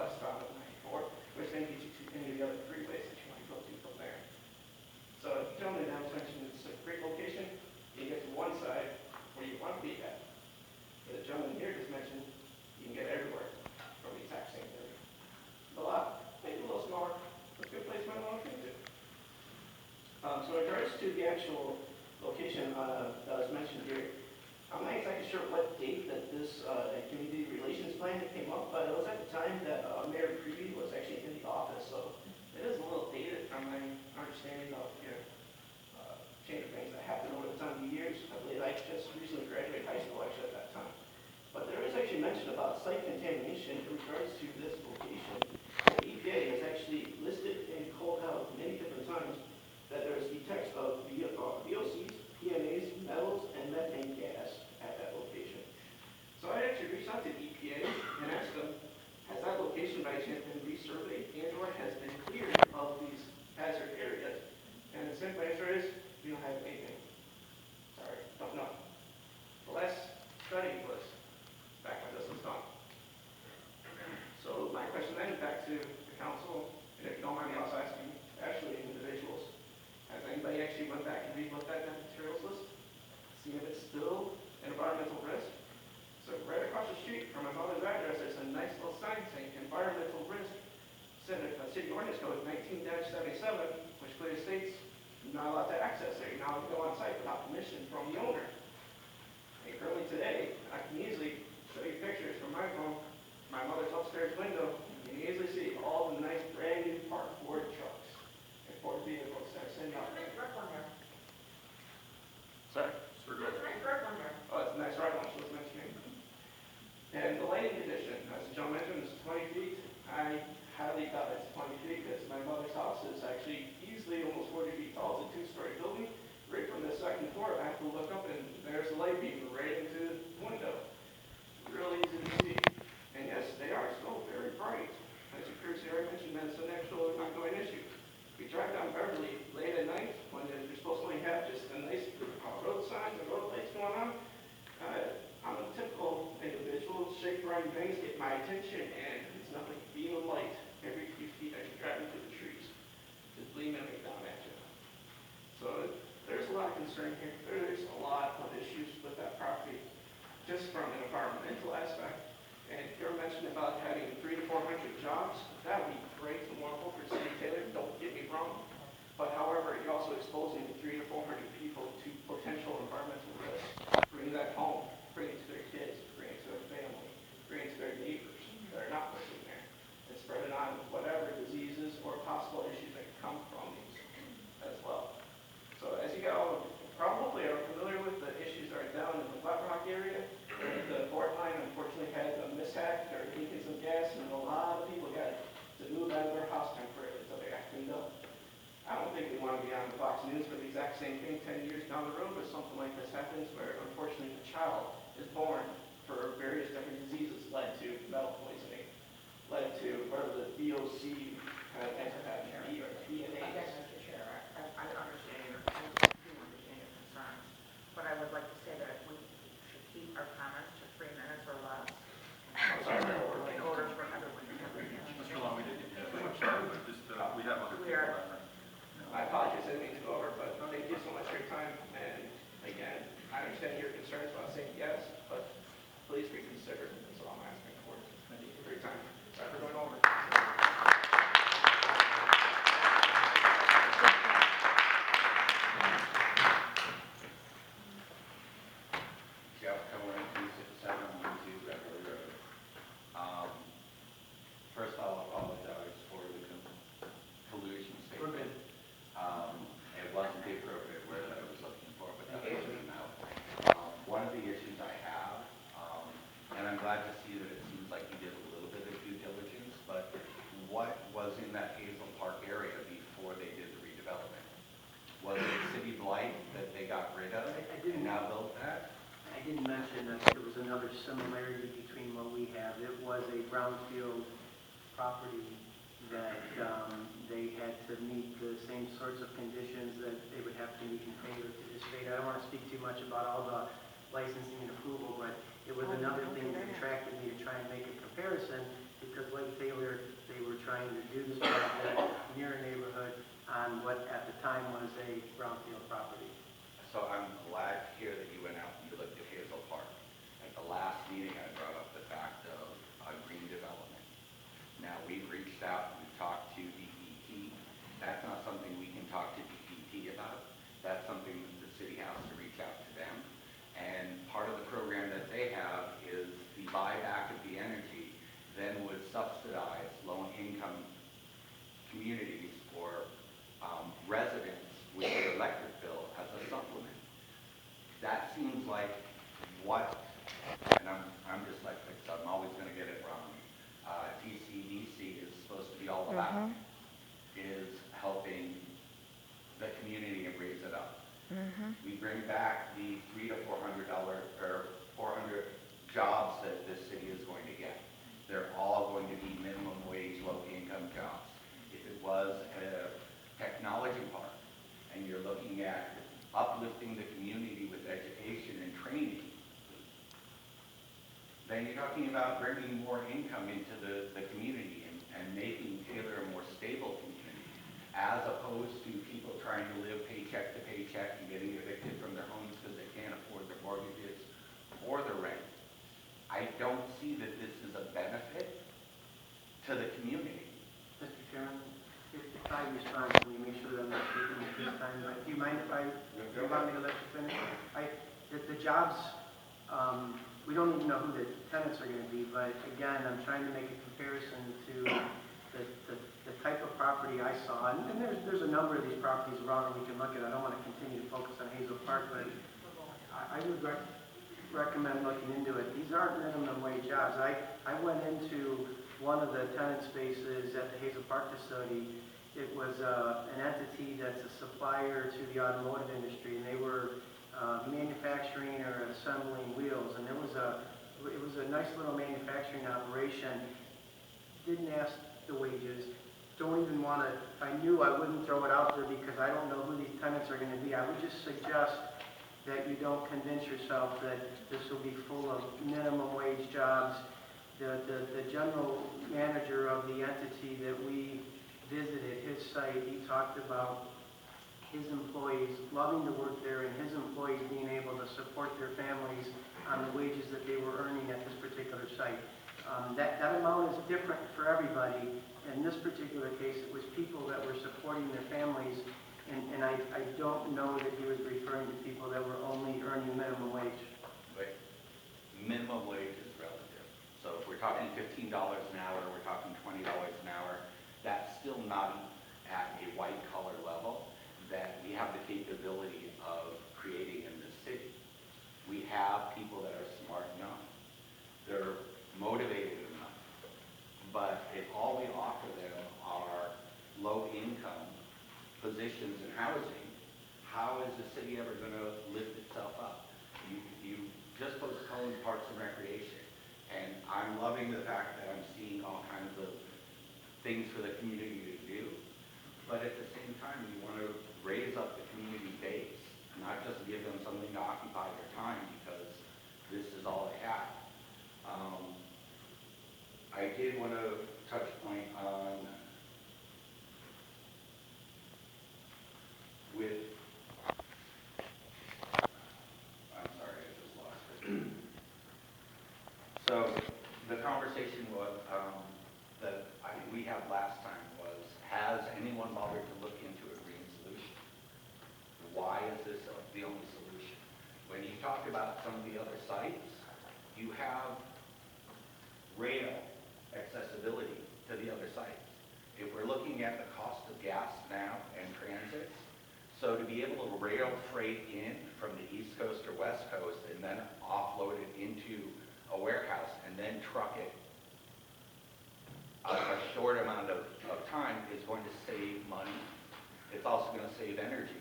westbound of 94, which then gets you to any of the other freeways that you want to go to from there. So the gentleman now was mentioning it's a great location. You can get to one side where you want to be at. But the gentleman here just mentioned you can get everywhere from the exact same area. A lot, maybe a little smaller, but a good place might want to come to. So in regards to the actual location that was mentioned here, I'm not exactly sure what date that this community relations plan came up, but it was at the time that Mayor Creevy was actually in the office, so it is a little dated from my understanding of change of things that happened over the time of the years. I believe I just recently graduated high school actually at that time. But there is actually mention about site contamination in regards to this location. The EPA has actually listed and called out many different times that there is detects of VOCs, PMAs, metals, and methane gas at that location. So I actually reached out to EPA and asked them, has that location by chance been resurveyed and or has been cleared of these hazard areas? And the simple answer is, we don't have anything. Sorry, don't know. The last study was back when this was done. So my question then back to the council, and if you don't mind me also asking actually individuals, has anybody actually went back and re-looked at that materials list? See if it's still an environmental risk? So right across the street from my mother's address, there's a nice little sign saying environmental risk. City ordinance code 19-77, which clearly states you're not allowed to access there. You're not allowed to go on site without permission from the owner. And currently today, I can easily show you pictures from my phone, my mother's upstairs window. You can easily see all the nice brand new parked Ford trucks and Ford vehicles that are sitting out there. Sorry? Oh, it's a nice red one she was mentioning. And the lighting condition, as John mentioned, is 20 feet. I highly doubt it's 20 feet because my mother's house is actually easily almost 40 feet tall. It's a two-story building. Right from the second floor, I have to look up and there's a light beam right into the window. Real easy to see. And yes, they are still very bright. As you previously already mentioned, that's an actual ongoing issue. We drive down Beverly late at night when you're supposed to only have just a nice road signs and road lights going on. I'm a typical individual. Shape running things get my attention, and it's not like a beam of light every few feet as you drive into the trees, just gleaming right down at you. So there's a lot of concern here. There's a lot of issues with that property, just from an environmental aspect. And you mentioned about having 300 to 400 jobs. That would be great and wonderful for City Taylor. Don't get me wrong. But however, you're also exposing 300 to 400 people to potential environmental risks. Bringing that home, bringing it to their kids, bringing it to their family, bringing it to their neighbors that are not living there, and spreading on whatever diseases or possible issues that come from these as well. So as you all probably are familiar with the issues that are down in the Flat Rock area, the Fort Line unfortunately had a mishap. They're leaking some gas, and a lot of people got to move out of their house temporarily until they got cleaned up. I don't think we want to be on Fox News for the exact same thing 10 years down the road, but something like this happens where unfortunately the child is born for various different diseases led to metal poisoning, led to part of the VOC kind of antipathogenic or DNA. I guess, Mr. Chair, I understand your concerns, but I would like to say that we should keep our comments to 3 minutes or less. I'm sorry, in order for everyone to have a chance. Mr. Long, we didn't get much time, but just, we have other people that are. I apologize, I didn't mean to go over, but thank you so much for your time. And again, I understand your concerns about saying yes, but please reconsider. That's all I'm asking for. Thank you for your time. Sorry for going over. Jeff Cohen, 26712 Beverly Road. First, I'll apologize for the collusion statement. It wasn't the appropriate word that I was looking for, but that came out. One of the issues I have, and I'm glad to see that it seems like you did a little bit of due diligence, but what was in that Hazel Park area before they did the redevelopment? Was it city blight that they got rid of and now built that? I didn't mention that there was another similarity between what we have. It was a brownfield property that they had to meet the same sorts of conditions that they would have to meet in Taylor to this state. I don't want to speak too much about all the licensing and approval, but it was another thing that attracted me to try and make a comparison, because like Taylor, trying to do this project near a neighborhood on what at the time was a brownfield property. So I'm glad to hear that you went out and you looked at Hazel Park. At the last meeting, I brought up the fact of green development. Now, we've reached out, we've talked to DEP. That's not something we can talk to DEP about. That's something that the city has to reach out to them. And part of the program that they have is the buyback of the energy then would subsidize low-income communities or residents with their electric bill as a supplement. That seems like what, and I'm dyslexic, so I'm always going to get it wrong, TCDC is supposed to be all about, is helping the community and raise it up. We bring back the $300 to $400 or 400 jobs that this city is going to get. They're all going to be minimum wage, low-income jobs. If it was a technology park, and you're looking at uplifting the community with education and training, then you're talking about bringing more income into the community and making Taylor a more stable community, as opposed to people trying to live paycheck to paycheck and getting evicted from their homes because they can't afford their mortgages or their rent. I don't see that this is a benefit to the community. Mr. Chairman, if I respond, can we make sure that I'm not taking it this time? Do you mind if you want me to let you finish? The jobs, we don't even know who the tenants are going to be, but again, I'm trying to make a comparison to the type of property I saw, and there's a number of these properties around that we can look at. I don't want to continue to focus on Hazel Park, but I would recommend looking into it. These aren't minimum wage jobs. I went into one of the tenant spaces at the Hazel Park facility. It was an entity that's a supplier to the automotive industry, and they were manufacturing or assembling wheels, and it was a nice little manufacturing operation. Didn't ask the wages. Don't even want to, if I knew, I wouldn't throw it out there because I don't know who these tenants are going to be. I would just suggest that you don't convince yourself that this will be full of minimum wage jobs. The general manager of the entity that we visited, his site, he talked about his employees loving to work there and his employees being able to support their families on the wages that they were earning at this particular site. That amount is different for everybody. In this particular case, it was people that were supporting their families, and I don't know that he was referring to people that were only earning minimum wage. But minimum wage is relative. So if we're talking $15 an hour, we're talking $20 an hour, that's still not at a white-collar level that we have the capability of creating in this city. We have people that are smart enough. They're motivated enough. But if all we offer them are low-income positions in housing, how is the city ever going to lift itself up? You just postponed Parks and Recreation, and I'm loving the fact that I'm seeing all kinds of things for the community to do, but at the same time, we want to raise up the community base, not just give them something to occupy their time because this is all they have. I did want to touch point on I'm sorry, I just lost it. So the conversation was, that we had last time was, has anyone bothered to look into a green solution? Why is this the only solution? When you talk about some of the other sites, you have rail accessibility to the other sites. If we're looking at the cost of gas now and transit, so to be able to rail freight in from the East Coast or West Coast and then offload it into a warehouse and then truck it a short amount of time is going to save money. It's also going to save energy.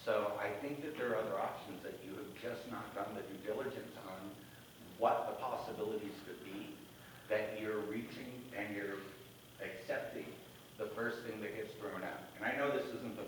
So I think that there are other options that you have just not done the due diligence on what the possibilities could be, that you're reaching and you're accepting the first thing that gets thrown out. And I know this isn't the